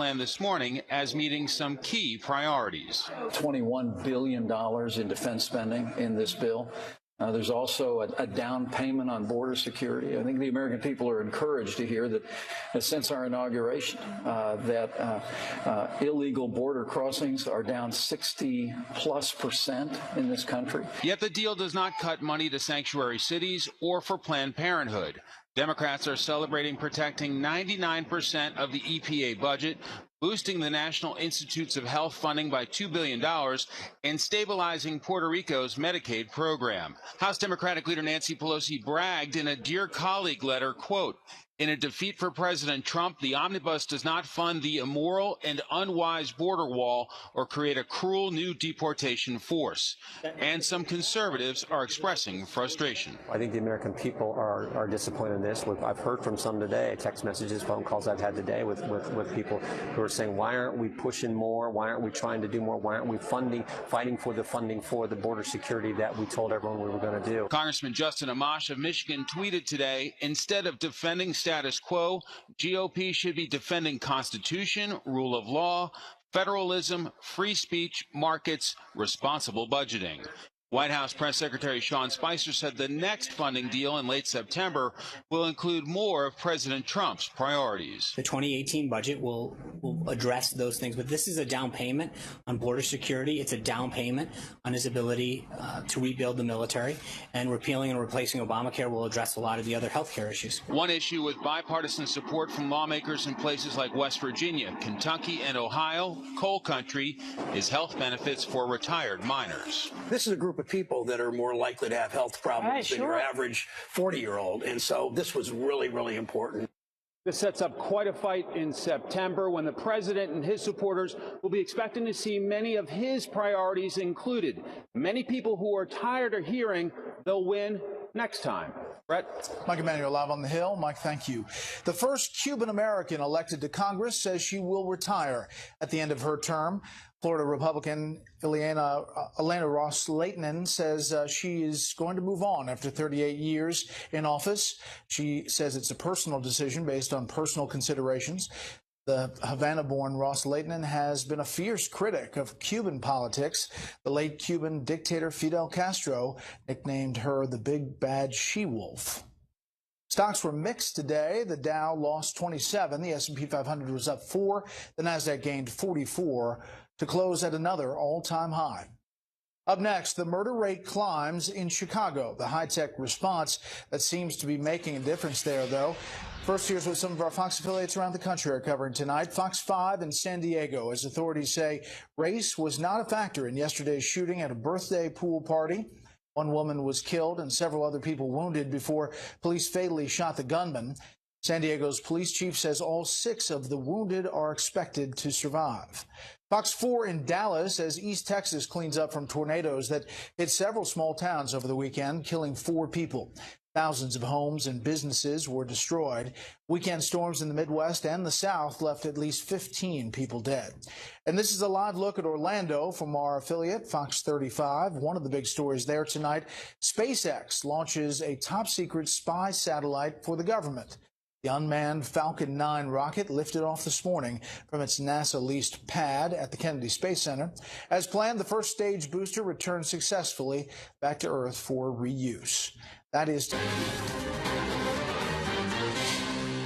plan this morning as meeting some key priorities. $21 billion in defense spending in this bill. There's also a down payment on border security. I think the American people are encouraged to hear that since our inauguration, illegal border crossings are down 60+% in this country. Yet the deal does not cut money to sanctuary cities or for Planned Parenthood. Democrats are celebrating protecting 99% of the EPA budget, boosting the National Institutes of Health funding by $2 billion, and stabilizing Puerto Rico's Medicaid program. House Democratic leader Nancy Pelosi bragged in a Dear Colleague letter, quote, "In a defeat for President Trump, the omnibus does not fund the immoral and unwise border wall or create a cruel new deportation force." And some conservatives are expressing frustration. I think the American people are disappointed in this. I've heard from some today, text messages, phone calls I've had today with people who are saying, why aren't we pushing more? Why aren't we trying to do more? Why aren't we fighting for the funding for the border security that we told everyone we were going to do? Congressman Justin Amash of Michigan tweeted today, instead of defending status quo, GOP should be defending Constitution, rule of law, federalism, free speech, markets, responsible budgeting. White House Press Secretary Sean Spicer said the next funding deal in late September will include more of President Trump's priorities. The 2018 budget will address those things, but this is a down payment on border security. It's a down payment on his ability to rebuild the military, and repealing and replacing Obamacare will address a lot of the other health care issues. One issue with bipartisan support from lawmakers in places like West Virginia, Kentucky, and Ohio, coal country, is health benefits for retired miners. This is a group of people that are more likely to have health problems than your average 40-year-old. And so this was really, really important. This sets up quite a fight in September when the president and his supporters will be expecting to see many of his priorities included. Many people who are tired of hearing they'll win next time. Bret? Mike Emanuel live on the Hill. Mike, thank you. The first Cuban-American elected to Congress says she will retire at the end of her term. Florida Republican Elena Ross-Lehtinen says she is going to move on after 38 years in office. She says it's a personal decision based on personal considerations. The Havana-born Ross-Lehtinen has been a fierce critic of Cuban politics. The late Cuban dictator Fidel Castro nicknamed her the big bad she-wolf. Stocks were mixed today. The Dow lost 27. The S&P 500 was up 4. The Nasdaq gained 44 to close at another all-time high. Up next, the murder rate climbs in Chicago. The high-tech response that seems to be making a difference there, though. First, here's what some of our Fox affiliates around the country are covering tonight. Fox 5 in San Diego, as authorities say race was not a factor in yesterday's shooting at a birthday pool party. One woman was killed and several other people wounded before police fatally shot the gunman. San Diego's police chief says all 6 of the wounded are expected to survive. Fox 4 in Dallas as East Texas cleans up from tornadoes that hit several small towns over the weekend, killing 4 people. Thousands of homes and businesses were destroyed. Weekend storms in the Midwest and the South left at least 15 people dead. And this is a live look at Orlando from our affiliate, Fox 35. One of the big stories there tonight, SpaceX launches a top-secret spy satellite for the government. The unmanned Falcon 9 rocket lifted off this morning from its NASA-leased pad at the Kennedy Space Center. As planned, the first stage booster returned successfully back to Earth for reuse. That is...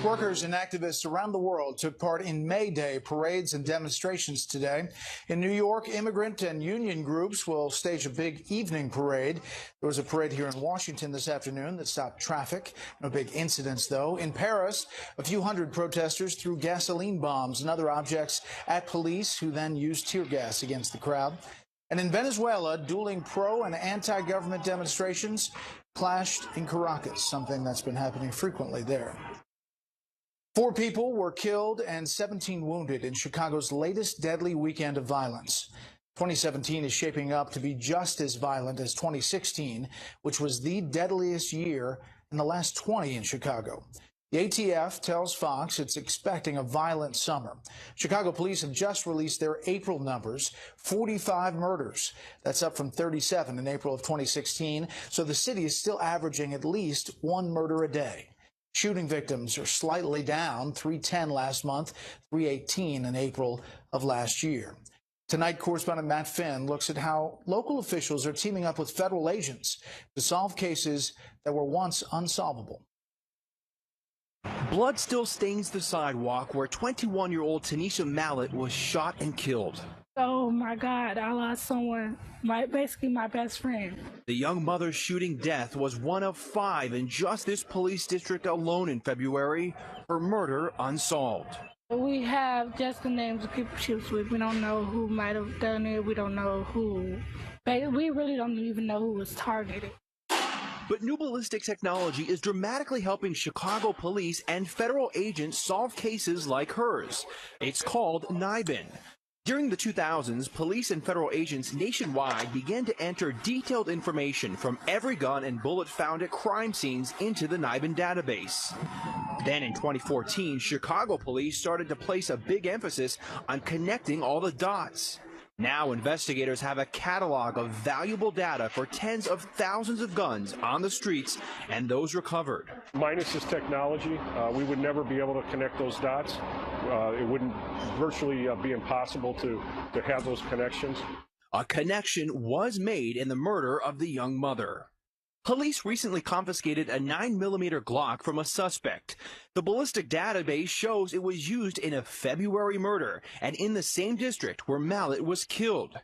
Workers and activists around the world took part in May Day parades and demonstrations today. In New York, immigrant and union groups will stage a big evening parade. There was a parade here in Washington this afternoon that stopped traffic. No big incidents, though. In Paris, a few hundred protesters threw gasoline bombs and other objects at police, who then used tear gas against the crowd. And in Venezuela, dueling pro- and anti-government demonstrations clashed in Caracas, something that's been happening frequently there. 4 people were killed and 17 wounded in Chicago's latest deadly weekend of violence. 2017 is shaping up to be just as violent as 2016, which was the deadliest year in the last 20 in Chicago. The ATF tells Fox it's expecting a violent summer. Chicago police have just released their April numbers, 45 murders. That's up from 37 in April of 2016, so the city is still averaging at least 1 murder a day. Shooting victims are slightly down, 310 last month, 318 in April of last year. Tonight, correspondent Matt Finn looks at how local officials are teaming up with federal agents to solve cases that were once unsolvable. Blood still stains the sidewalk where 21-year-old Tanisha Mallett was shot and killed. Oh my God, I lost someone, basically my best friend. The young mother's shooting death was one of 5 in just this police district alone in February. Her murder unsolved. We have just the names of people she was with. We don't know who might have done it. We don't know who. We really don't even know who was targeted. But new ballistic technology is dramatically helping Chicago police and federal agents solve cases like hers. It's called NIBIN. During the 2000s, police and federal agents nationwide began to enter detailed information from every gun and bullet found at crime scenes into the NIBIN database. Then in 2014, Chicago police started to place a big emphasis on connecting all the dots. Now investigators have a catalog of valuable data for tens of thousands of guns on the streets and those recovered. Minus this technology, we would never be able to connect those dots. It wouldn't virtually be impossible to have those connections. A connection was made in the murder of the young mother. Police recently confiscated a 9mm Glock from a suspect. The ballistic database shows it was used in a February murder and in the same district where Mallett was killed.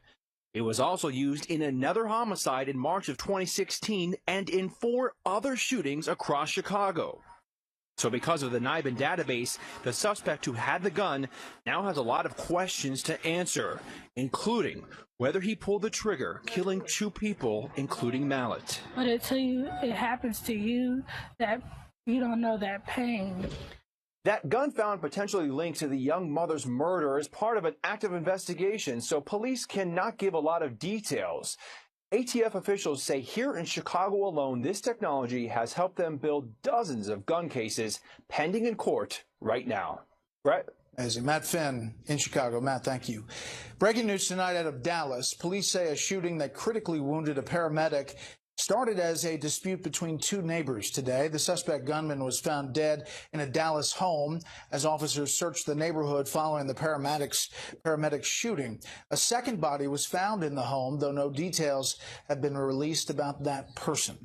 It was also used in another homicide in March of 2016 and in 4 other shootings across Chicago. So because of the NIBIN database, the suspect who had the gun now has a lot of questions to answer, including whether he pulled the trigger, killing 2 people, including Mallett. But until it happens to you, that you don't know that pain. That gun found potentially linked to the young mother's murder is part of an active investigation, so police cannot give a lot of details. ATF officials say here in Chicago alone, this technology has helped them build dozens of gun cases pending in court right now. Bret? As Matt Finn in Chicago. Matt, thank you. Breaking news tonight out of Dallas. Police say a shooting that critically wounded a paramedic started as a dispute between 2 neighbors today. The suspect gunman was found dead in a Dallas home as officers searched the neighborhood following the paramedics shooting. A second body was found in the home, though no details have been released about that person.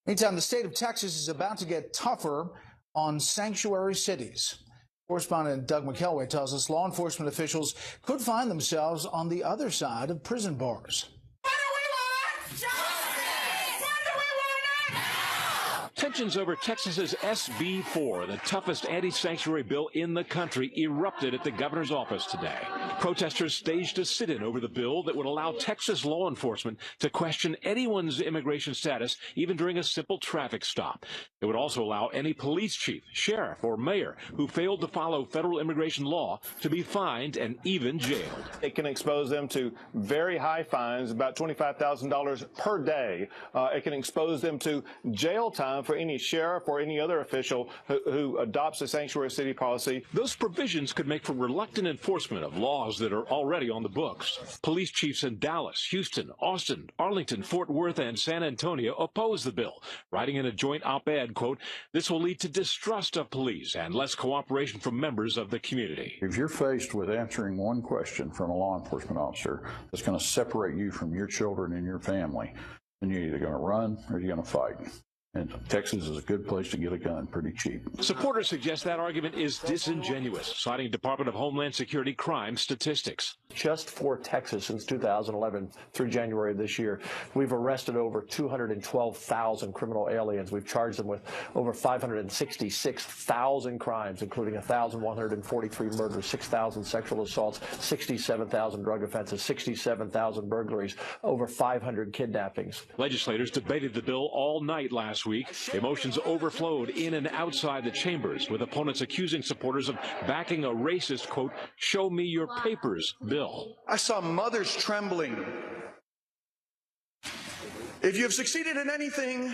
Meantime, the state of Texas is about to get tougher on sanctuary cities. Correspondent Doug McKelway tells us law enforcement officials could find themselves on the other side of prison bars. Tensions over Texas's SB 4, the toughest anti-sanctuary bill in the country, erupted at the governor's office today. Protesters staged a sit-in over the bill that would allow Texas law enforcement to question anyone's immigration status, even during a simple traffic stop. It would also allow any police chief, sheriff, or mayor who failed to follow federal immigration law to be fined and even jailed. It can expose them to very high fines, about $25,000 per day. It can expose them to jail time for any sheriff or any other official who adopts a sanctuary city policy. Those provisions could make for reluctant enforcement of laws that are already on the books. Police chiefs in Dallas, Houston, Austin, Arlington, Fort Worth, and San Antonio oppose the bill, writing in a joint op-ed, quote, "This will lead to distrust of police and less cooperation from members of the community." If you're faced with answering one question from a law enforcement officer that's going to separate you from your children and your family, then you're either going to run or you're going to fight. And Texas is a good place to get a gun pretty cheap. Supporters suggest that argument is disingenuous, citing Department of Homeland Security crime statistics. Just for Texas since 2011 through January of this year, we've arrested over 212,000 criminal aliens. We've charged them with over 566,000 crimes, including 1,143 murders, 6,000 sexual assaults, 67,000 drug offenses, 67,000 burglaries, over 500 kidnappings. Legislators debated the bill all night last week. Emotions overflowed in and outside the chambers, with opponents accusing supporters of backing a racist, quote, "show me your papers" bill. I saw mothers trembling. If you have succeeded in anything,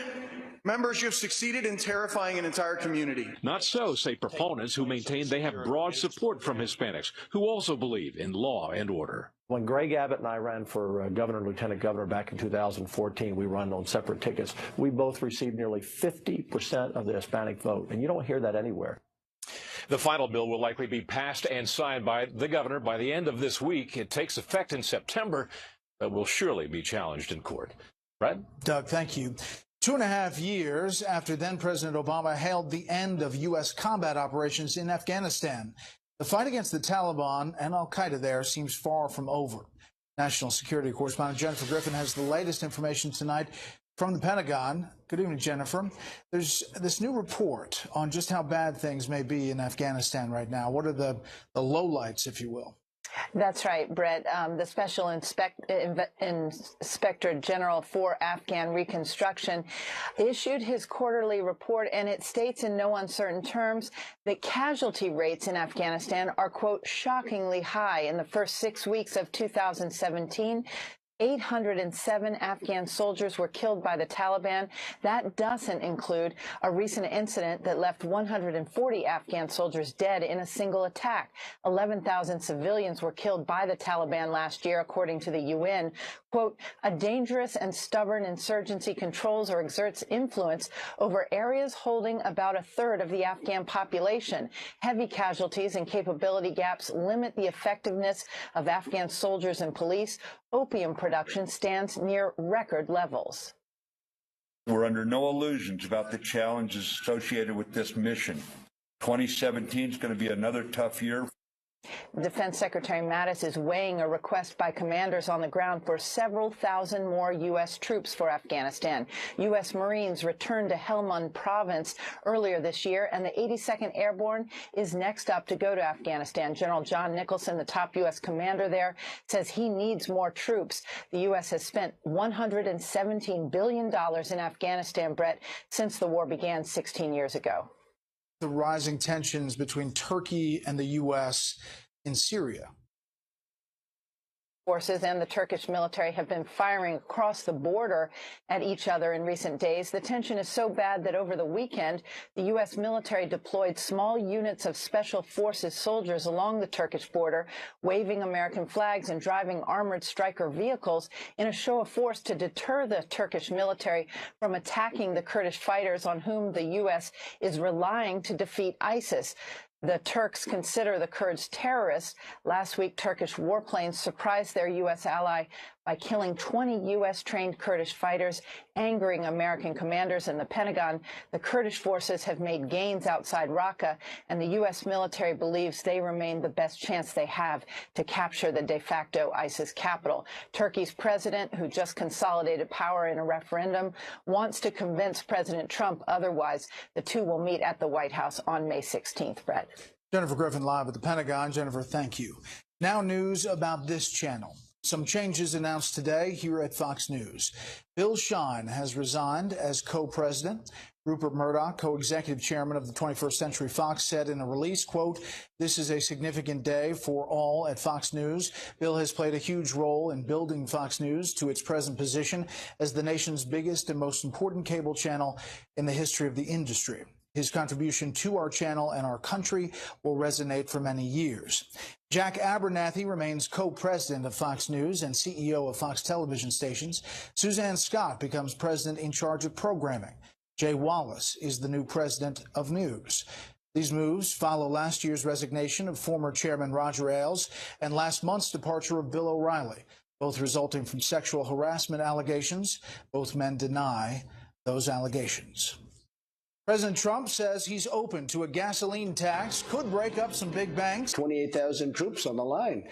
Members, you have succeeded in terrifying an entire community. Not so, say proponents who maintain they have broad support from Hispanics who also believe in law and order. When Greg Abbott and I ran for governor and lieutenant governor back in 2014, we ran on separate tickets. We both received nearly 50% of the Hispanic vote, and you don't hear that anywhere. The final bill will likely be passed and signed by the governor by the end of this week. It takes effect in September, but will surely be challenged in court. Brett? Doug, thank you. 2.5 years after then-President Obama hailed the end of U.S. combat operations in Afghanistan, the fight against the Taliban and al-Qaeda there seems far from over. National security correspondent Jennifer Griffin has the latest information tonight from the Pentagon. Good evening, Jennifer. There's this new report on just how bad things may be in Afghanistan right now. What are the lowlights, if you will? That's right, Bret. The Special Inspector General for Afghan Reconstruction issued his quarterly report, and it states in no uncertain terms that casualty rates in Afghanistan are, quote, shockingly high. In the first 6 weeks of 2017, 807 Afghan soldiers were killed by the Taliban. That doesn't include a recent incident that left 140 Afghan soldiers dead in a single attack. 11,000 civilians were killed by the Taliban last year, according to the UN. Quote, a dangerous and stubborn insurgency controls or exerts influence over areas holding about 1/3 of the Afghan population. Heavy casualties and capability gaps limit the effectiveness of Afghan soldiers and police. Opium production stands near record levels. We're under no illusions about the challenges associated with this mission. 2017 is going to be another tough year. Defense Secretary Mattis is weighing a request by commanders on the ground for several thousand more U.S. troops for Afghanistan. U.S. Marines returned to Helmand Province earlier this year, and the 82nd Airborne is next up to go to Afghanistan. General John Nicholson, the top U.S. commander there, says he needs more troops. The U.S. has spent $117 billion in Afghanistan, Bret, since the war began 16 years ago. The rising tensions between Turkey and the U.S. in Syria. Forces and the Turkish military have been firing across the border at each other in recent days. The tension is so bad that over the weekend, the U.S. military deployed small units of special forces soldiers along the Turkish border, waving American flags and driving armored Stryker vehicles in a show of force to deter the Turkish military from attacking the Kurdish fighters on whom the U.S. is relying to defeat ISIS. The Turks consider the Kurds terrorists. Last week, Turkish warplanes surprised their U.S. ally by killing 20 U.S.-trained Kurdish fighters, angering American commanders in the Pentagon. The Kurdish forces have made gains outside Raqqa, and the U.S. military believes they remain the best chance they have to capture the de facto ISIS capital. Turkey's president, who just consolidated power in a referendum, wants to convince President Trump otherwise. The two will meet at the White House on May 16th, Bret. Jennifer Griffin live at the Pentagon. Jennifer, thank you. Now news about this channel. Some changes announced today here at Fox News. Bill Shine has resigned as co-president. Rupert Murdoch, co-executive chairman of the 21st Century Fox, said in a release, quote, this is a significant day for all at Fox News. Bill has played a huge role in building Fox News to its present position as the nation's biggest and most important cable channel in the history of the industry. His contribution to our channel and our country will resonate for many years. Jack Abernathy remains co-president of Fox News and CEO of Fox television stations. Suzanne Scott becomes president in charge of programming. Jay Wallace is the new president of news. These moves follow last year's resignation of former chairman Roger Ailes and last month's departure of Bill O'Reilly, both resulting from sexual harassment allegations. Both men deny those allegations. President Trump says he's open to a gasoline tax, could break up some big banks. 28,000 troops on the line,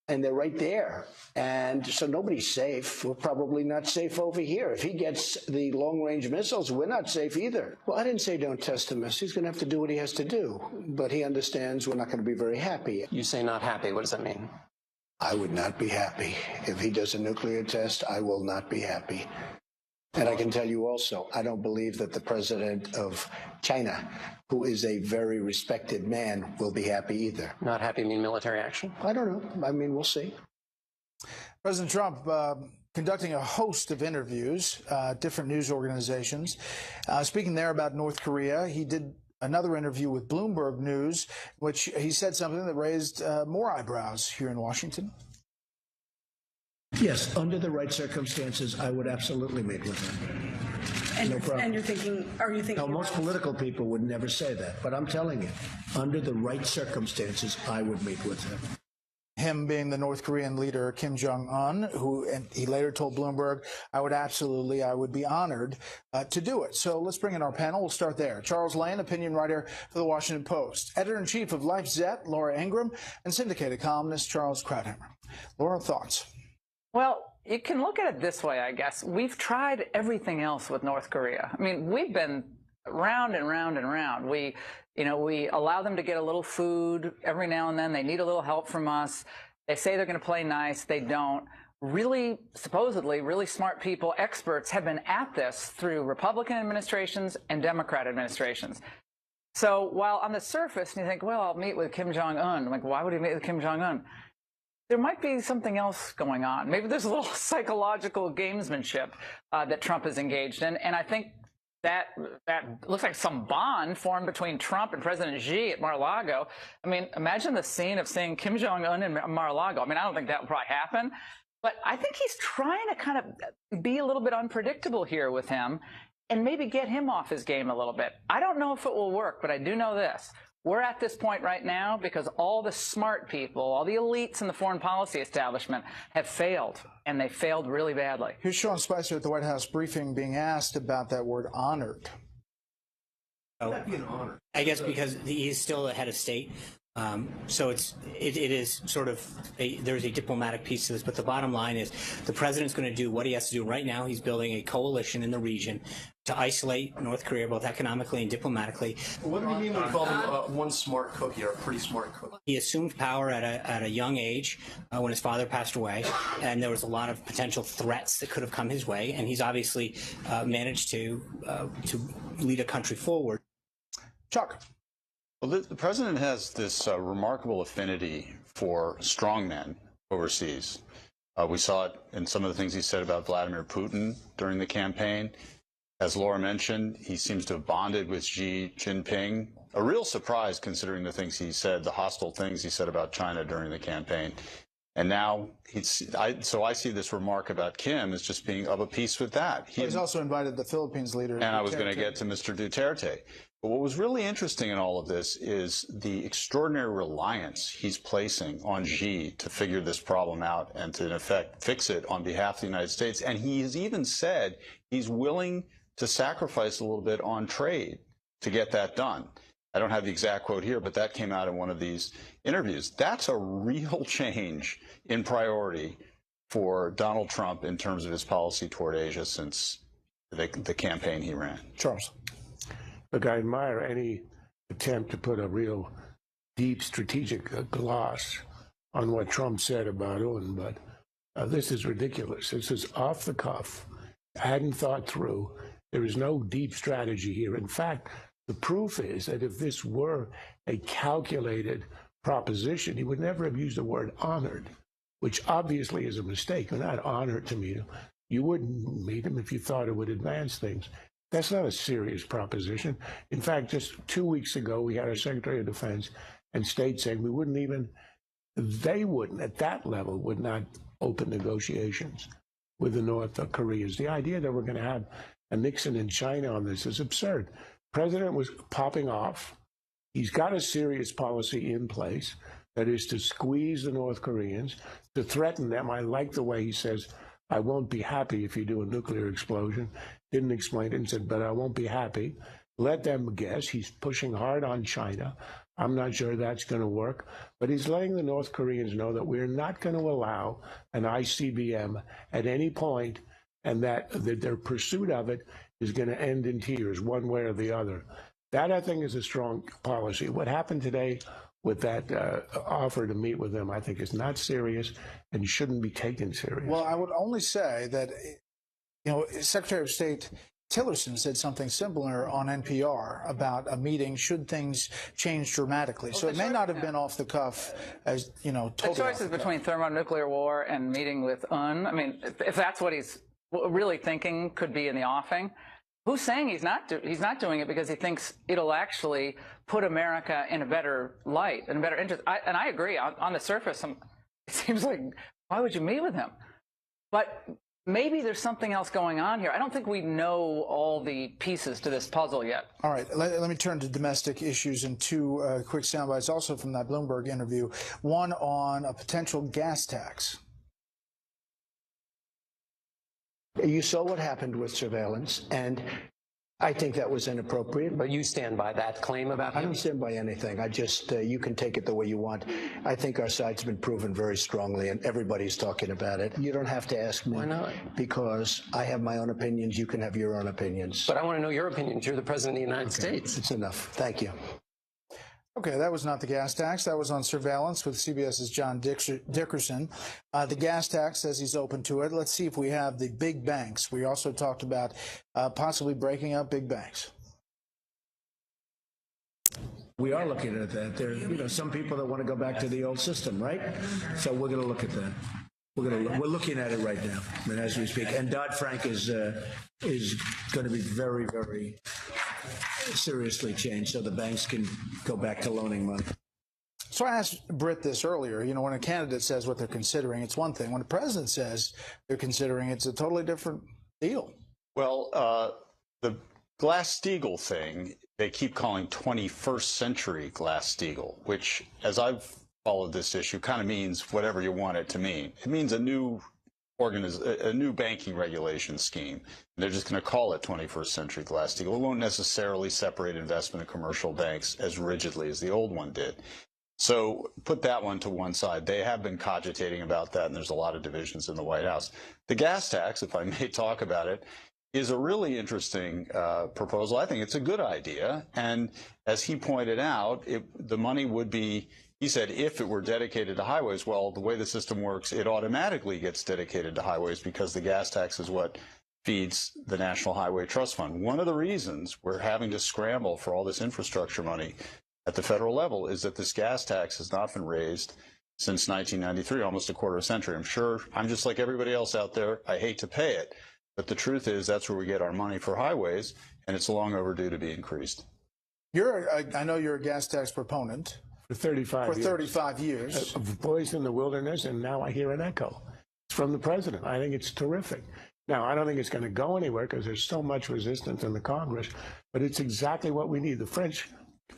and they're right there. And so nobody's safe. We're probably not safe over here. If he gets the long-range missiles, we're not safe either. Well, I didn't say don't test him. He's going to have to do what he has to do. But he understands we're not going to be very happy. You say not happy. What does that mean? I would not be happy. If he does a nuclear test, I will not be happy. And I can tell you also, I don't believe that the president of China, who is a very respected man, will be happy either. Not happy mean military action? I don't know. I mean, we'll see. President Trump conducting a host of interviews, different news organizations. Speaking there about North Korea, he did another interview with Bloomberg News, which he said something that raised more eyebrows here in Washington. Yes, under the right circumstances, I would absolutely meet with him. And, no problem. And you're thinking, are you thinking? Now, most political people would never say that, but I'm telling you, under the right circumstances, I would meet with him. Him being the North Korean leader, Kim Jong-un, and he later told Bloomberg, I would be honored to do it. So let's bring in our panel. We'll start there. Charles Lane, opinion writer for The Washington Post, editor-in-chief of LifeZette, Laura Ingraham, and syndicated columnist Charles Krauthammer. Laura, thoughts? Well, you can look at it this way, I guess. We've tried everything else with North Korea. I mean, we've been round and round and round. We allow them to get a little food every now and then. They need a little help from us. They say they're going to play nice. They don't. Really, supposedly, really smart people, experts, have been at this through Republican administrations and Democrat administrations. So while on the surface, you think, well, I'll meet with Kim Jong-un. Like, why would he meet with Kim Jong-un? There might be something else going on. Maybe there's a little psychological gamesmanship that Trump is engaged in. And I think that looks like some bond formed between Trump and President Xi at Mar-a-Lago. I mean, imagine the scene of seeing Kim Jong-un in Mar-a-Lago. I mean, I don't think that will probably happen. But I think he's trying to kind of be a little bit unpredictable here with him and maybe get him off his game a little bit. I don't know if it will work, but I do know this. We're at this point right now because all the smart people, all the elites in the foreign policy establishment have failed, and they failed really badly. Here's Sean Spicer at the White House briefing being asked about that word honored. Oh, that'd be an honor. I guess because he is still the head of state. So it is sort of there's a diplomatic piece to this, but the bottom line is the president's going to do what he has to do right now. He's building a coalition in the region to isolate North Korea, both economically and diplomatically. What do you mean when you call him one smart cookie or a pretty smart cookie? He assumed power at a young age when his father passed away, and there was a lot of potential threats that could have come his way, and he's obviously managed to lead a country forward. Chuck. Well, the president has this remarkable affinity for strongmen overseas. We saw it in some of the things he said about Vladimir Putin during the campaign. As Laura mentioned, he seems to have bonded with Xi Jinping. A real surprise considering the things he said, the hostile things he said about China during the campaign. And now so I see this remark about Kim as just being of a piece with that. He's also invited the Philippines leader. And I was going to get to Mr. Duterte. But what was really interesting in all of this is the extraordinary reliance he's placing on Xi to figure this problem out and to, in effect, fix it on behalf of the United States. And he has even said he's willing to sacrifice a little bit on trade to get that done. I don't have the exact quote here, but that came out in one of these interviews. That's a real change in priority for Donald Trump in terms of his policy toward Asia since the campaign he ran. Charles. Look, I admire any attempt to put a real deep strategic gloss on what Trump said about Un, but this is ridiculous. This is off the cuff. I hadn't thought through. There is no deep strategy here. In fact, the proof is that if this were a calculated proposition, he would never have used the word honored, which obviously is a mistake. You're not honored to meet him. You wouldn't meet him if you thought it would advance things. That's not a serious proposition. In fact, just 2 weeks ago, we had our Secretary of Defense and State saying they wouldn't, at that level, would not open negotiations with the North Koreans. The idea that we're going to have a Nixon in China on this is absurd. The president was popping off. He's got a serious policy in place that is to squeeze the North Koreans, to threaten them. I like the way he says, I won't be happy if you do a nuclear explosion. Didn't explain it and said, but I won't be happy. Let them guess. He's pushing hard on China. I'm not sure that's going to work. But he's letting the North Koreans know that we're not going to allow an ICBM at any point, and that their pursuit of it is going to end in tears, one way or the other. That, I think, is a strong policy. What happened today with that offer to meet with them, I think, is not serious and shouldn't be taken serious. Well, I would only say that, Secretary of State Tillerson said something similar on NPR about a meeting should things change dramatically. So it may not have been off the cuff, as you know. Totally the choice is between thermonuclear war and meeting with UN. I mean, if that's what he's really thinking could be in the offing, who's saying he's not doing it because he thinks it'll actually put America in a better light and a better interest? And I agree. On the surface, it seems like, why would you meet with him? But maybe there's something else going on here. I don't think we know all the pieces to this puzzle yet. All right, let me turn to domestic issues and two quick soundbites also from that Bloomberg interview. One on a potential gas tax. You saw what happened with surveillance, and I think that was inappropriate. But you stand by that claim about him? I don't stand by anything. I just, you can take it the way you want. I think our side's been proven very strongly, and everybody's talking about it. You don't have to ask me. Why not? Because I have my own opinions. You can have your own opinions. But I want to know your opinions. You're the President of the United States. It's enough. Thank you. Okay, that was not the gas tax. That was on surveillance with CBS's John Dickerson. The gas tax says he's open to it. Let's see if we have the big banks. We also talked about possibly breaking up big banks. We are looking at that. There are, some people that want to go back to the old system, right? So we're going to look at that. We're looking at it right now, and as we speak. And Dodd-Frank is going to be very, very seriously changed, so the banks can go back to loaning money. So I asked Bret this earlier. When a candidate says what they're considering, it's one thing. When the president says they're considering, it's a totally different deal. Well, the Glass-Steagall thing, they keep calling 21st century Glass-Steagall, which, as I've followed this issue, kind of means whatever you want it to mean. It means a new banking regulation scheme. They're just going to call it 21st century Glass-Steagall. It won't necessarily separate investment and commercial banks as rigidly as the old one did. So put that one to one side. They have been cogitating about that, and there's a lot of divisions in the White House. The gas tax, if I may talk about it, is a really interesting proposal. I think it's a good idea. And as he pointed out, the money would be, he said, if it were dedicated to highways. Well, the way the system works, it automatically gets dedicated to highways because the gas tax is what feeds the National Highway Trust Fund. One of the reasons we're having to scramble for all this infrastructure money at the federal level is that this gas tax has not been raised since 1993, almost a quarter century. I'm sure I'm just like everybody else out there. I hate to pay it, but the truth is that's where we get our money for highways, and it's long overdue to be increased. I know you're a gas tax proponent. For 35 years. Voice in the wilderness, and now I hear an echo. It's from the president. I think it's terrific. Now, I don't think it's going to go anywhere because there's so much resistance in the Congress, but it's exactly what we need. The French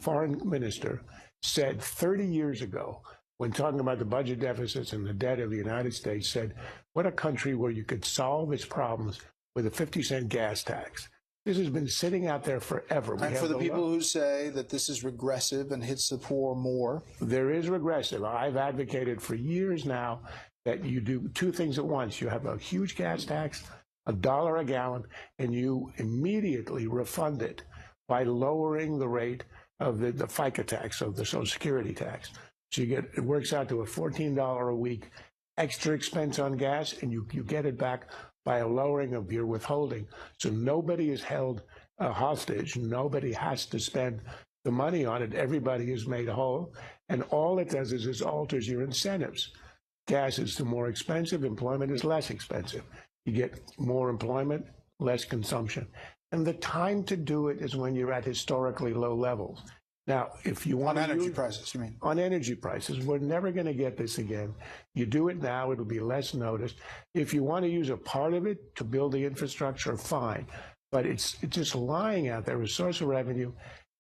foreign minister said 30 years ago, when talking about the budget deficits and the debt of the United States, said, what a country where you could solve its problems with a 50-cent gas tax. This has been sitting out there forever. And for the people who say that this is regressive and hits the poor more. There is regressive. I've advocated for years now that you do two things at once. You have a huge gas tax, $1 a gallon, and you immediately refund it by lowering the rate of the FICA tax, of the Social Security tax. So it works out to a $14 a week extra expense on gas, and you get it back by a lowering of your withholding. So nobody is held hostage. Nobody has to spend the money on it. Everybody is made whole. And all it does is it alters your incentives. Gas is more expensive. Employment is less expensive. You get more employment, less consumption. And the time to do it is when you're at historically low levels. Now, if you want on energy prices, you mean? On energy prices, we're never going to get this again. You do it now, it'll be less noticed. If you want to use a part of it to build the infrastructure, fine. But it's just lying out there, a source of revenue.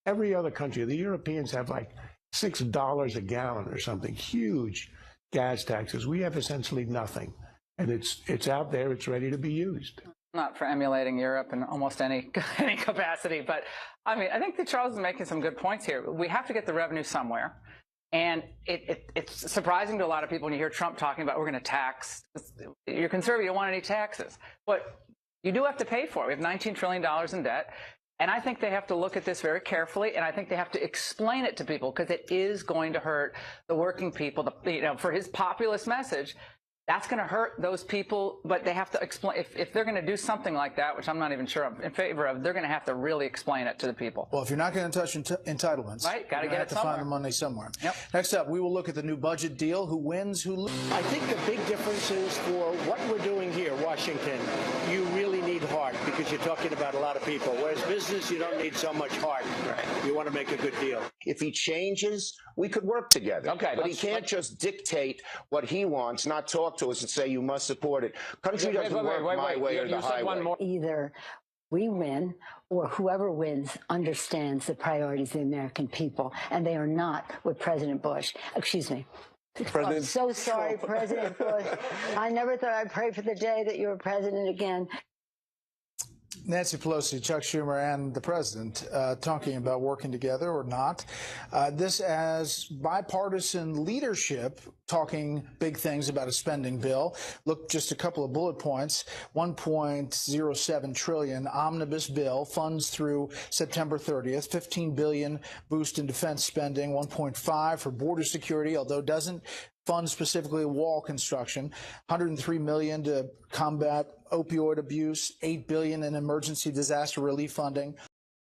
Every other country, the Europeans have like $6 a gallon or something, huge gas taxes. We have essentially nothing. And it's out there, it's ready to be used. Not for emulating Europe in almost any capacity, but I mean, I think that Charles is making some good points here. We have to get the revenue somewhere. And it's surprising to a lot of people when you hear Trump talking about we're going to tax. You're conservative, you don't want any taxes. But you do have to pay for it. We have $19 trillion in debt. And I think they have to look at this very carefully, and I think they have to explain it to people because it is going to hurt the working people. For his populist message, That's going to hurt those people, but they have to explain. If they're going to do something like that, which I'm not even sure I'm in favor of, they're going to have to really explain it to the people. Well, if you're not going to touch entitlements, right, got to get it to find the money somewhere. Yep. Next up, we will look at the new budget deal. Who wins? Who loses? I think the big difference is for what we're doing here, Washington. You really need heart because you're talking about a lot of people. Whereas business, you don't need so much heart. Right. You want to make a good deal. If he changes, we could work together. Okay, but he can't just dictate what he wants, not talk to us and say you must support it. Country doesn't work my way or the highway. Either we win or whoever wins understands the priorities of the American people, and they are not with President Bush. Excuse me. I'm so sorry, President Bush. I never thought I'd pray for the day that you were president again. Nancy Pelosi, Chuck Schumer, and the president talking about working together or not. This as bipartisan leadership talking big things about a spending bill. Look, just a couple of bullet points. $1.07 trillion omnibus bill, funds through September 30th, $15 billion boost in defense spending, $1.5 for border security, although doesn't fund specifically wall construction, $103 million to combat opioid abuse, $8 billion in emergency disaster relief funding.